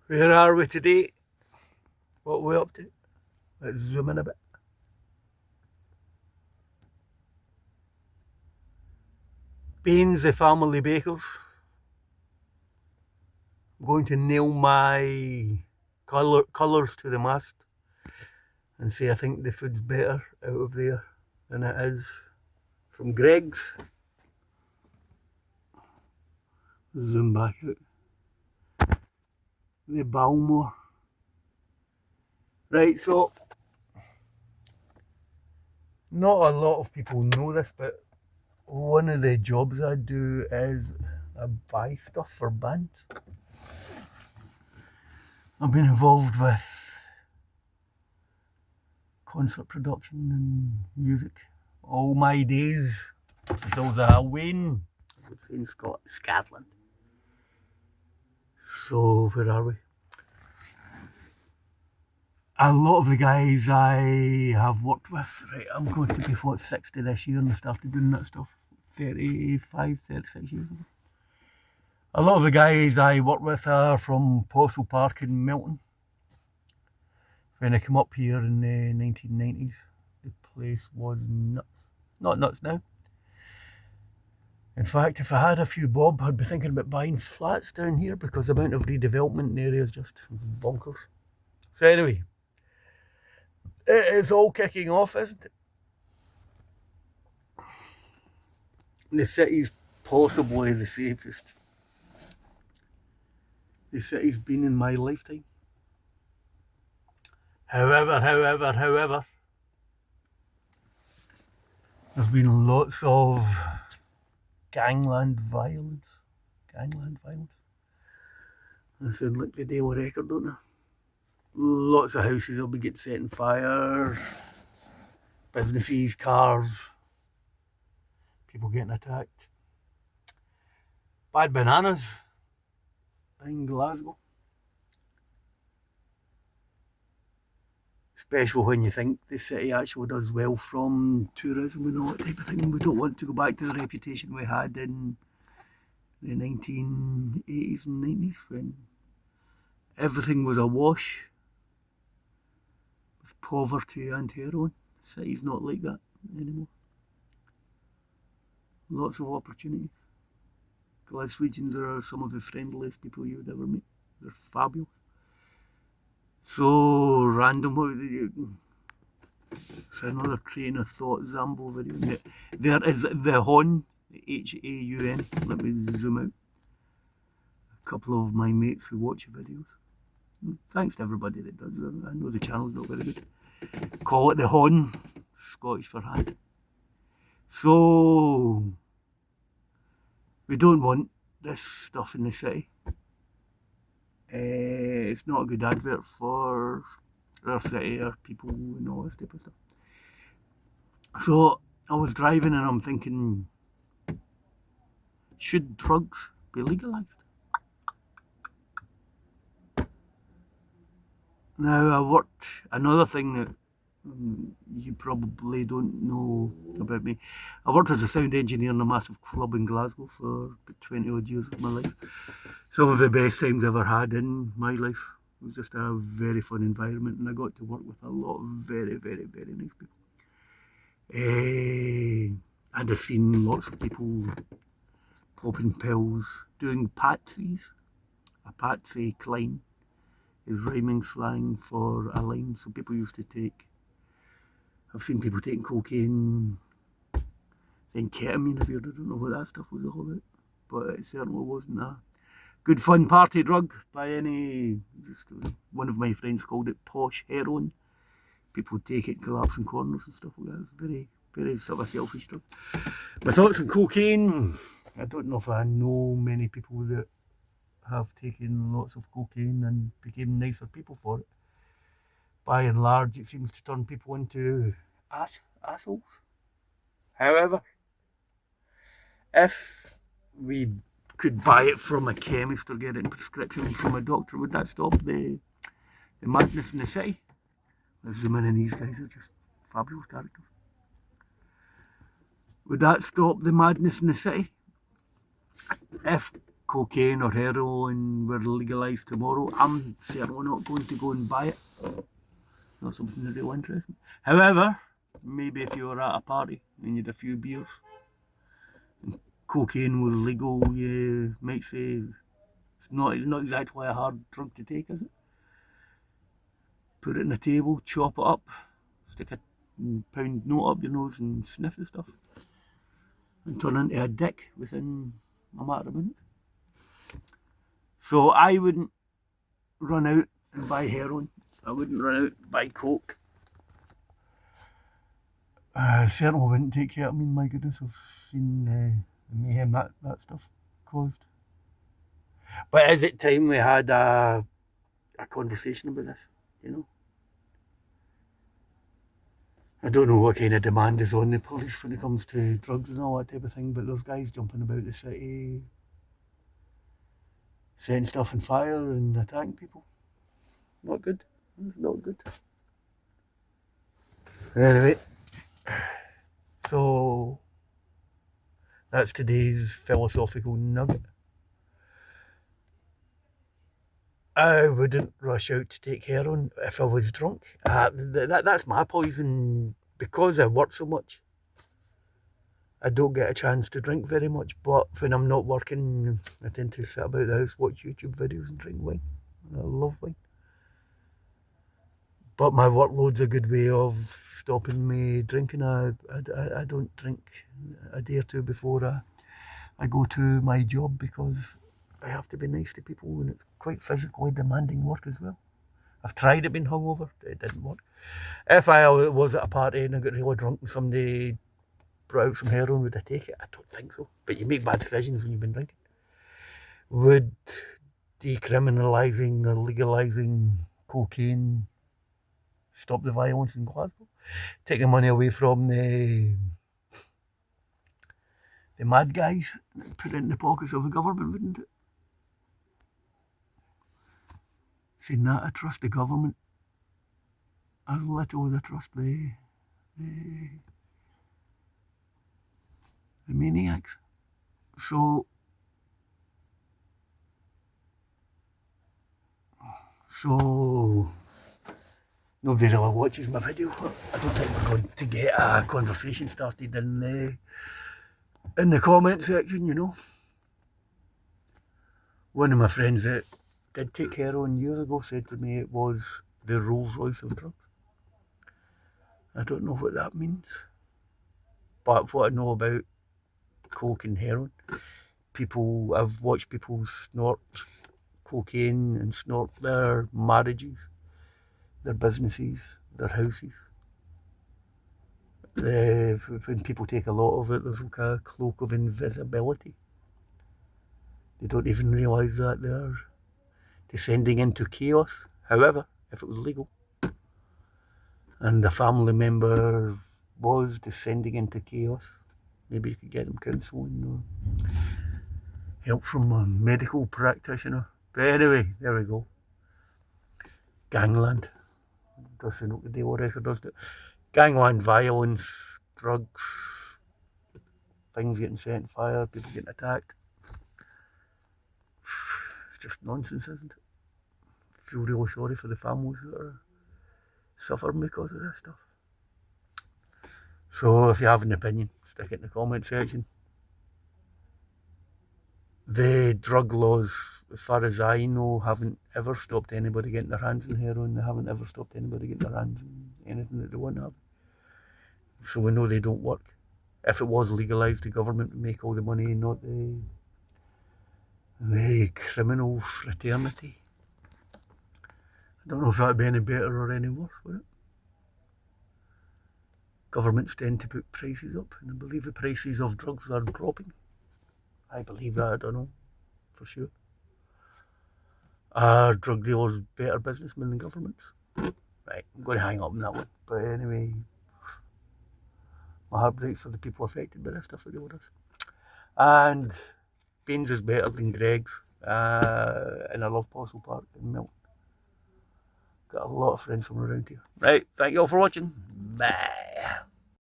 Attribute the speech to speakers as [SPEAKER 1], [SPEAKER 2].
[SPEAKER 1] Where are we today? What are we up to? Let's zoom in a bit. Baines, the family bakers. I'm going to nail my colours to the mast and say I think the food's better out of there than it is from Greg's. Zoom back out. The Balmore. Right, so not a lot of people know this, but one of the jobs I do is I buy stuff for bands. I've been involved with concert production and music all my days since I was a Wayne, I would say in Scotland. So where are we? A lot of the guys I have worked with, right, I'm going to be 60 this year and I started doing that stuff 35, 36 years ago. A lot of the guys I work with are from Postle Park in Milton. When I came up here in the 1990s, the place was nuts. Not nuts now. In fact, if I had a few bob, I'd be thinking about buying flats down here because the amount of redevelopment in the area is just bonkers. So anyway, it is all kicking off, isn't it? The city's possibly the safest the city's been in my lifetime. However, there's been lots of gangland violence. That sounds like the Daily Record, don't it? Lots of houses will be getting set on fire, businesses, cars, people getting attacked. Bad bananas in Glasgow. Especially when you think the city actually does well from tourism and all that type of thing. We don't want to go back to the reputation we had in the 1980s and 90s when everything was awash with poverty and heroin. The city's not like that anymore. Lots of opportunities. Glaswegians are some of the friendliest people you would ever meet. They're fabulous. So random. It's another train of thought Zambo video. There is the Haun, Haun. Let me zoom out. A couple of my mates who watch the videos. Thanks to everybody that does them. I know the channel's not very good. Call it the Haun, Scottish for hand. So we don't want this stuff in the city. It's not a good advert for our city, our people and all this type of stuff. So I was driving and I'm thinking, should drugs be legalised? Now another thing that you probably don't know about me. I worked as a sound engineer in a massive club in Glasgow for about 20 odd years of my life. Some of the best times I ever had in my life. It was just a very fun environment and I got to work with a lot of very, very, very nice people. And I've seen lots of people popping pills, doing patsies. A patsy climb is rhyming slang for a line, so people used to take. I've seen people taking cocaine, then ketamine. I don't know what that stuff was all about, but it certainly wasn't a good fun party drug by any. One of my friends called it posh heroin. People take it, collapse in corners and stuff like that. It's very, very sort of a selfish drug. My thoughts on cocaine. I don't know if I know many people that have taken lots of cocaine and became nicer people for it. By and large, it seems to turn people into assholes. However, if we could buy it from a chemist or get it in prescription from a doctor, would that stop the madness in the city? Let's zoom in, and these guys are just fabulous characters. Would that stop the madness in the city? If cocaine or heroin were legalised tomorrow, I'm certainly not going to go and buy it. Not something that will interest me. However, maybe if you were at a party and you had a few beers, and cocaine was legal, you might say it's not exactly a hard drug to take, is it? Put it on the table, chop it up, stick a pound note up your nose and sniff the stuff, and turn into a dick within a matter of minutes. So I wouldn't run out and buy heroin. I wouldn't run out and buy coke. I certainly wouldn't take ketamine. My goodness, I've seen the mayhem that stuff caused. But is it time we had a conversation about this? You know, I don't know what kind of demand is on the police when it comes to drugs and all that type of thing, but those guys jumping about the city, setting stuff on fire and attacking people. Not good. It's not good. Anyway, so that's today's philosophical nugget. I wouldn't rush out to take heroin if I was drunk. That's my poison. Because I work so much, I don't get a chance to drink very much. But when I'm not working, I tend to sit about the house, watch YouTube videos and drink wine. I love wine. But my workload's a good way of stopping me drinking. I don't drink a day or two before I go to my job, because I have to be nice to people, and it's quite physically demanding work as well. I've tried it being hungover, it didn't work. If I was at a party and I got really drunk and somebody brought out some heroin, would I take it? I don't think so. But you make bad decisions when you've been drinking. Would decriminalising or legalising cocaine stop the violence in Glasgow? Take the money away from the mad guys, put it in the pockets of the government, wouldn't it? Saying that, I trust the government as little as I trust the maniacs. So nobody really watches my video. I don't think we're going to get a conversation started in the comment section, you know. One of my friends that did take heroin years ago said to me it was the Rolls Royce of drugs. I don't know what that means, but what I know about coke and heroin, I've watched people snort cocaine and snort their marriages, their businesses, their houses. When people take a lot of it, there's like a cloak of invisibility. They don't even realise that they're descending into chaos. However, if it was legal and a family member was descending into chaos, maybe you could get them counselling or help from a medical practitioner. But anyway, there we go. Gangland. Doesn't know what the Daily Record does. Gangland violence, drugs, things getting set on fire, people getting attacked. It's just nonsense, isn't it? I feel really sorry for the families that are suffering because of this stuff. So if you have an opinion, stick it in the comment section. The drug laws, as far as I know, haven't ever stopped anybody getting their hands on heroin. They haven't ever stopped anybody getting their hands on anything that they want to have. So we know they don't work. If it was legalised, the government would make all the money, not the criminal fraternity. I don't know if that'd be any better or any worse, would it? Governments tend to put prices up, and I believe the prices of drugs are dropping. I believe that, I don't know for sure. Are drug dealers better businessmen than governments? Right, I'm going to hang up on that one. But anyway, my heart breaks for the people affected by this stuff, it really does. And Baines is better than Greg's, and I love Postle Park in Milton. Got a lot of friends from around here. Right, thank you all for watching. Bye.